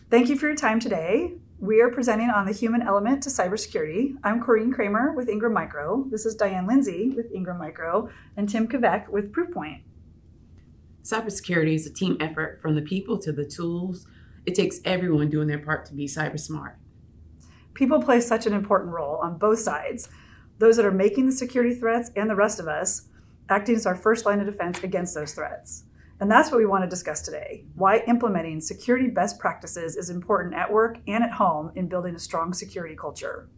Thank you for your time today. We are presenting on the human element to cybersecurity. I'm Coreen Kremer with Ingram Micro. This is Diane Lindsey with Ingram Micro and Tim Kvek with Proofpoint. Cybersecurity is a team effort from the people to the tools. It takes everyone doing their part to be cyber smart. People play such an important role on both sides. Those that are making the security threats and the rest of us acting as our first line of defense against those threats. And that's what we want to discuss today, why implementing security best practices is important at work and at home in building a strong security culture.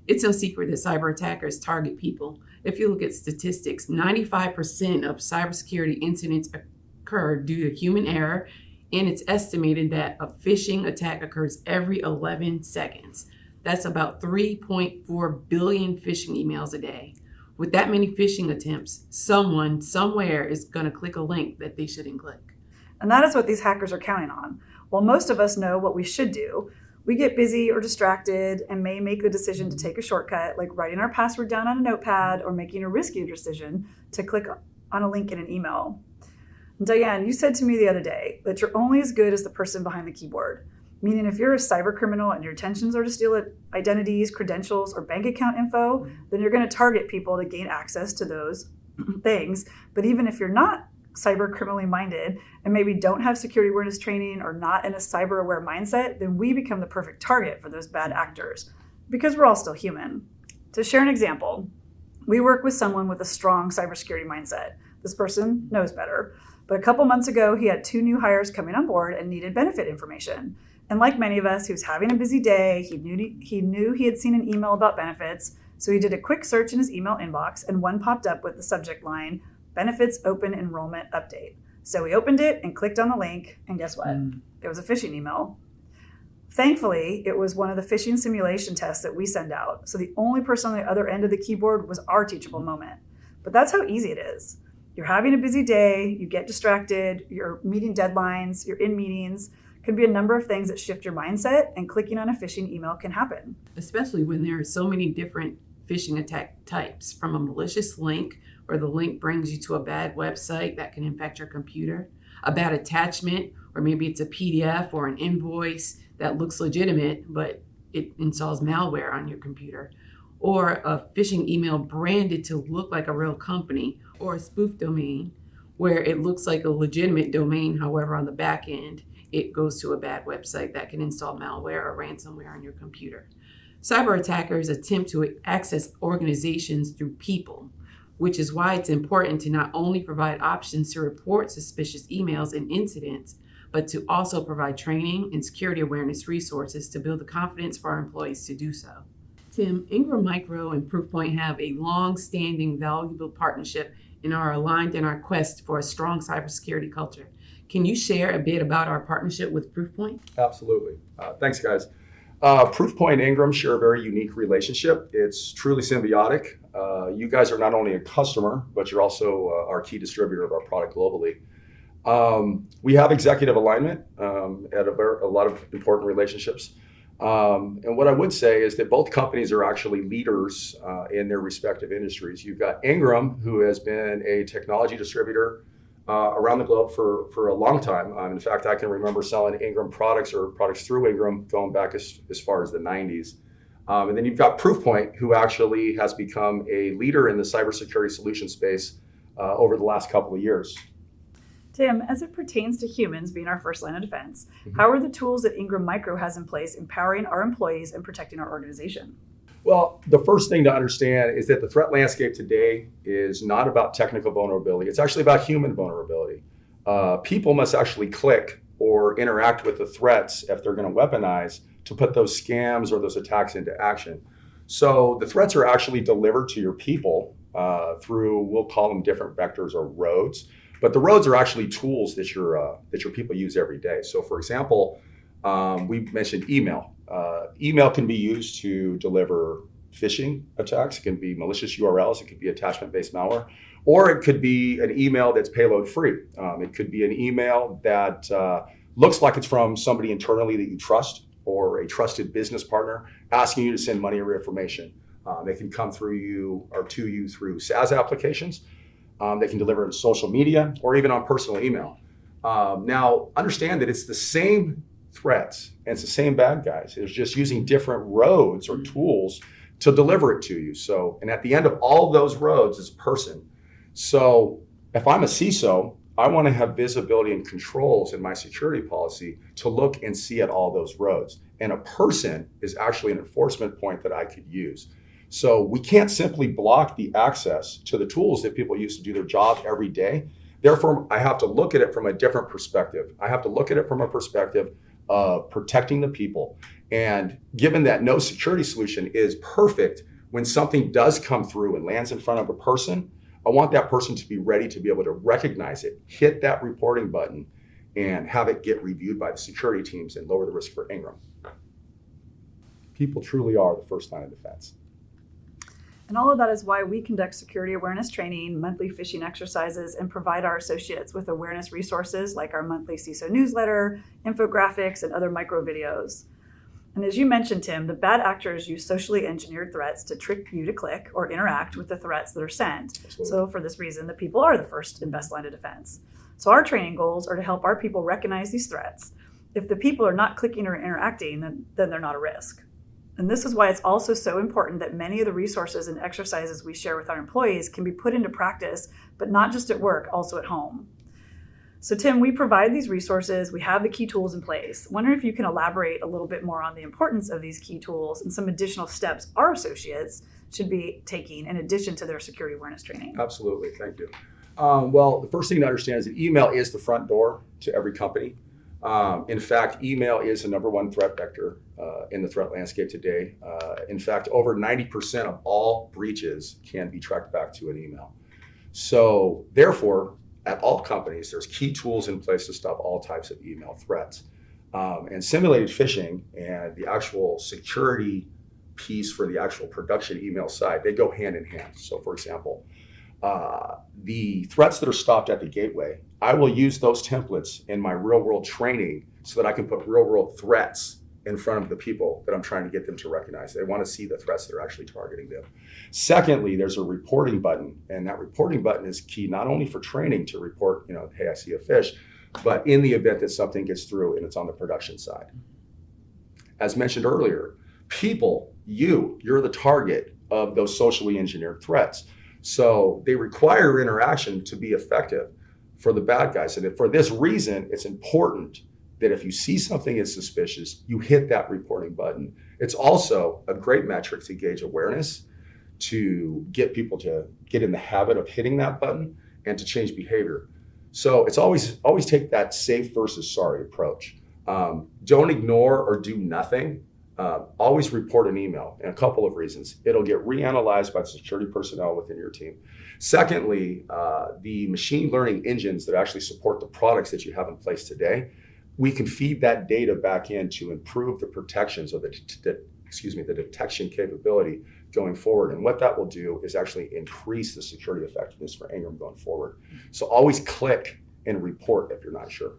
It's no secret that cyber attackers target people. If you look at statistics, 95% of cybersecurity incidents occur due to human error, and it's estimated that a phishing attack occurs every 11 seconds. That's about 3.4 billion phishing emails a day. With that many phishing attempts, someone somewhere is going to click a link that they shouldn't click. And that is what these hackers are counting on. While most of us know what we should do, we get busy or distracted and may make the decision to take a shortcut, like writing our password down on a notepad or making a risky decision to click on a link in an email. Diane, you said to me the other day that you're only as good as the person behind the keyboard. Meaning if you're a cyber criminal and your intentions are to steal identities, credentials, or bank account info, then you're going to target people to gain access to those things. But even if you're not cyber criminally minded and maybe don't have security awareness training or not in a cyber aware mindset, then we become the perfect target for those bad actors because we're all still human. To share an example, we work with someone with a strong cybersecurity mindset. This person knows better. But a couple months ago, he had 2 new hires coming on board and needed benefit information. And like many of us, he was having a busy day. He knew he had seen an email about benefits, so he did a quick search in his email inbox, and one popped up with the subject line, Benefits Open Enrollment Update. So he opened it and clicked on the link, and guess what? It was a phishing email. Thankfully, it was one of the phishing simulation tests that we send out, so the only person on the other end of the keyboard was our teachable moment. But that's how easy it is. You're having a busy day, you get distracted, you're meeting deadlines, you're in meetings. Could be a number of things that shift your mindset, and clicking on a phishing email can happen. Especially when there are so many different phishing attack types, from a malicious link where the link brings you to a bad website that can infect your computer, a bad attachment, or maybe it's a PDF or an invoice that looks legitimate, but it installs malware on your computer, or a phishing email branded to look like a real company, or a spoof domain where it looks like a legitimate domain, however, on the back end, it goes to a bad website that can install malware or ransomware on your computer. Cyber attackers attempt to access organizations through people, which is why it's important to not only provide options to report suspicious emails and incidents, but to also provide training and security awareness resources to build the confidence for our employees to do so. Tim, Ingram Micro and Proofpoint have a long-standing, valuable partnership and are aligned in our quest for a strong cybersecurity culture. Can you share a bit about our partnership with Proofpoint? Absolutely. Thanks, guys. Proofpoint and Ingram share a very unique relationship. It's truly symbiotic. You guys are not only a customer, but you're also our key distributor of our product globally. We have executive alignment at a lot of important relationships. And what I would say is that both companies are actually leaders in their respective industries. You've got Ingram, who has been a technology distributor around the globe for a long time. In fact, I can remember selling Ingram products or products through Ingram going back as far as the 90s. And then you've got Proofpoint, who actually has become a leader in the cybersecurity solution space over the last couple of years. Tim, as it pertains to humans being our first line of defense, how are the tools that Ingram Micro has in place empowering our employees and protecting our organization? Well, the first thing to understand is that the threat landscape today is not about technical vulnerability. It's actually about human vulnerability. People must actually click or interact with the threats if they're going to weaponize to put those scams or those attacks into action. So the threats are actually delivered to your people through, we'll call them different vectors or roads, but the roads are actually tools that your people use every day. So for example, we mentioned email. Email can be used to deliver phishing attacks. It can be malicious URLs. It could be attachment-based malware, or it could be an email that's payload-free. It could be an email that looks like it's from somebody internally that you trust or a trusted business partner asking you to send money or information. They can come through you or to you through SaaS applications. They can deliver in social media or even on personal email. Now, understand that it's the same threats, and it's the same bad guys. It's just using different roads or tools to deliver it to you. So, and at the end of all of those roads is a person. So if I'm a CISO, I want to have visibility and controls in my security policy to look and see at all those roads. And a person is actually an enforcement point that I could use. So we can't simply block the access to the tools that people use to do their job every day. Therefore, I have to look at it from a different perspective. I have to look at it from a perspective of protecting the people. And given that no security solution is perfect, when something does come through and lands in front of a person, I want that person to be ready to be able to recognize it, hit that reporting button, and have it get reviewed by the security teams and lower the risk for Ingram. People truly are the first line of defense. And all of that is why we conduct security awareness training, monthly phishing exercises, and provide our associates with awareness resources like our monthly CISO newsletter, infographics, and other micro videos. And as you mentioned, Tim, the bad actors use socially engineered threats to trick you to click or interact with the threats that are sent. Absolutely. So for this reason, the people are the first and best line of defense. So our training goals are to help our people recognize these threats. If the people are not clicking or interacting, then they're not a risk. And this is why it's also so important that many of the resources and exercises we share with our employees can be put into practice, but not just at work, also at home. So Tim, we provide these resources, we have the key tools in place. Wonder if you can elaborate a little bit more on the importance of these key tools and some additional steps our associates should be taking in addition to their security awareness training. Absolutely, thank you. Well, the first thing to understand is that email is the front door to every company. In fact, email is the number one threat vector in the threat landscape today. In fact, over 90% of all breaches can be tracked back to an email. So therefore, at all companies, there's key tools in place to stop all types of email threats. And simulated phishing and the actual security piece for the actual production email side, they go hand in hand. So for example, the threats that are stopped at the gateway, I will use those templates in my real world training so that I can put real world threats in front of the people that I'm trying to get them to recognize. They want to see the threats that are actually targeting them. Secondly, there's a reporting button, and that reporting button is key not only for training to report, hey, I see a phish, but in the event that something gets through and it's on the production side. As mentioned earlier, people, you're the target of those socially engineered threats. So they require interaction to be effective for the bad guys. And for this reason, it's important that if you see something as suspicious, you hit that reporting button. It's also a great metric to gauge awareness, to get people to get in the habit of hitting that button and to change behavior. So it's always take that safe versus sorry approach. Don't ignore or do nothing. Always report an email, and a couple of reasons. It'll get reanalyzed by the security personnel within your team. Secondly, the machine learning engines that actually support the products that you have in place today, we can feed that data back in to improve the protections of the detection capability going forward. And what that will do is actually increase the security effectiveness for Ingram going forward. So always click and report if you're not sure.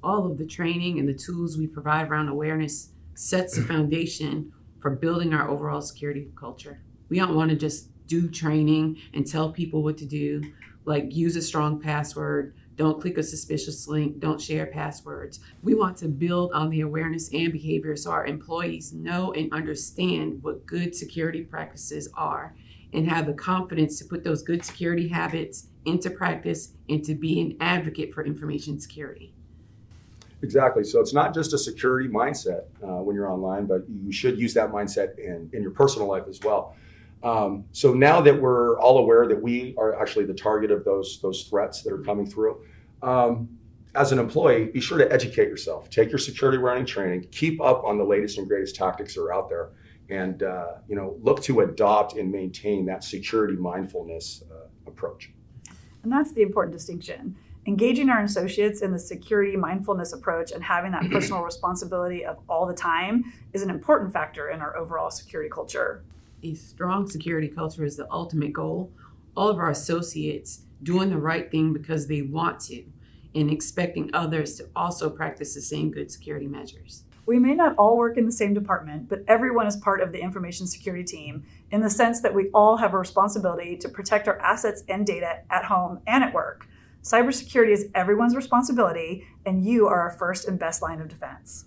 All of the training and the tools we provide around awareness sets the foundation for building our overall security culture. We don't want to just do training and tell people what to do, like use a strong password, don't click a suspicious link, don't share passwords. We want to build on the awareness and behavior so our employees know and understand what good security practices are and have the confidence to put those good security habits into practice and to be an advocate for information security. Exactly. So it's not just a security mindset when you're online, but you should use that mindset in your personal life as well. So now that we're all aware that we are actually the target of those threats that are coming through, as an employee, be sure to educate yourself. Take your security running training, keep up on the latest and greatest tactics that are out there, and look to adopt and maintain that security mindfulness approach. And that's the important distinction. Engaging our associates in the security mindfulness approach and having that personal responsibility of all the time is an important factor in our overall security culture. A strong security culture is the ultimate goal. All of our associates doing the right thing because they want to and expecting others to also practice the same good security measures. We may not all work in the same department, but everyone is part of the information security team in the sense that we all have a responsibility to protect our assets and data at home and at work. Cybersecurity is everyone's responsibility, and you are our first and best line of defense.